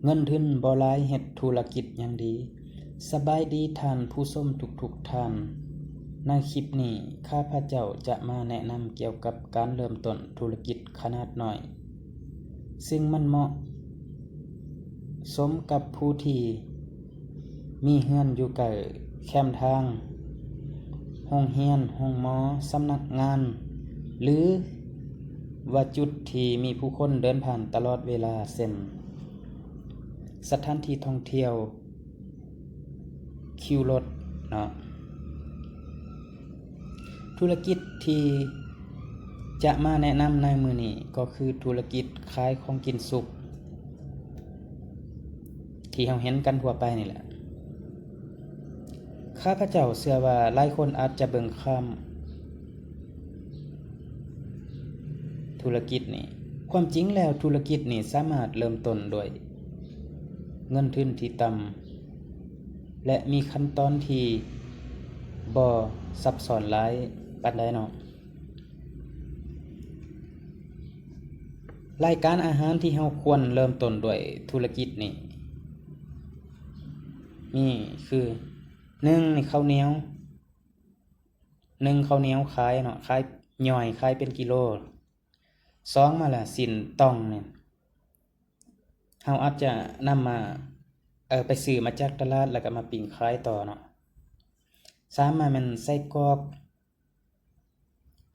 เงินทุนบ่หลายเฮ็ดธุรกิจหยังดีสบายดีท่านผู้ชมทุกท่านในคลิปนี้ข้าพเจ้าจะมาแนะนำเกี่ยวกับการเริ่มต้นธุรกิจขนาดน้อยซึ่งมันเหมาะสมกับผู้ที่มีเฮือนอยู่ใกล้แคมป์ทางโรงเรียนโรงหมอสำนักงานหรือว่าจุดที่มีผู้คนเดินผ่านตลอดเวลาเช่นสถานที่ท่องเที่ยวคิวรถเนาะธุรกิจที่จะมาแนะนำในมื้อนี้ก็คือธุรกิจขายของกินสุกที่เราเห็นกันทั่วไปนี่แหละข้าพเจ้าเชื่อว่าหลายคนอาจจะเบิ่งข้ามธุรกิจนี้ความจริงแล้วธุรกิจนี้สามารถเริ่มต้นด้วยเงินทุนที่ต่ำและมีขั้นตอนที่บ่ซับซ้อนหลายปานใดเนาะรายการอาหารที่เราควรเริ่มต้นด้วยธุรกิจนี้นี่คือ1นี่ข้าวเหนียวข้าวเหนียวขายเนาะขายย่อยขายเป็นกิโล2มาล่ะสินต้องเนี่ยเฮาอาจจะนำมาไปซื้อมาจากตลาดแล้วก็มาปิ้งขายต่อเนาะ3มาแม่นไส้กรอก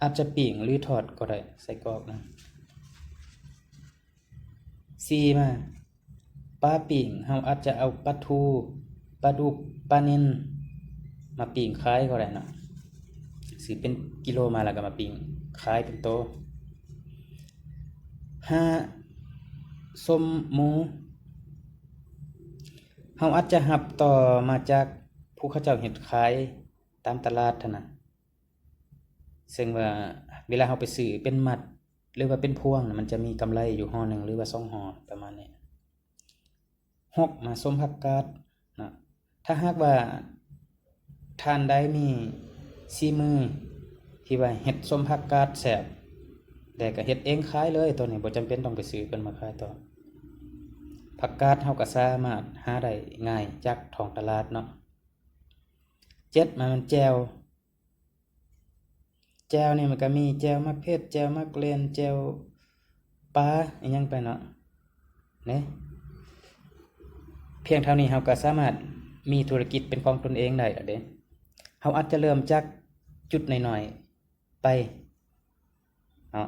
อาจจะปิ้งหรือทอดก็ได้ไส้กรอกนะ4มาปลาปิ้งเฮาอาจจะเอาปลาทูปลาดุกปลานิลมาปิ้งขายก็ได้เนาะซื้อเป็นกิโลมาแล้วก็มาปิ้งขายเป็นโต5ส้มหมูเฮาอาจจะรับต่อมาจากผู้เขาเจ้าเฮ็ดขายตามตลาดเท่านั้นซึ่งว่าเวลาเฮาไปซื้อเป็นมัดหรือว่าเป็นพวงมันจะมีกำไรอยู่ห่อนึงหรือว่า2ห่อประมาณนี้6มาส้มผักกาดนะถ้าหากว่าท่านใดมีฝีมือที่ว่าเฮ็ดส้มผักกาดแซ่บแต่ก็เฮ็ดเองขายเลยตัวนี้บ่จำเป็นต้องไปซื้อเพิ่นมาขายต่อผักกาดเฮาก็สามารถหาได้ง่ายจากท้องตลาดเนาะ7มันแจ่วนี่มันก็มีแจ่วมะเผ็ดแจ่วมะเกลียนแจ่วปลาอีหยังไปเนาะเนี่ยเพียงเท่านี้เฮาก็สามารถมีธุรกิจเป็นของตนเองได้เด้เฮาอาจจะเริ่มจากจุดน้อยๆไปเนาะ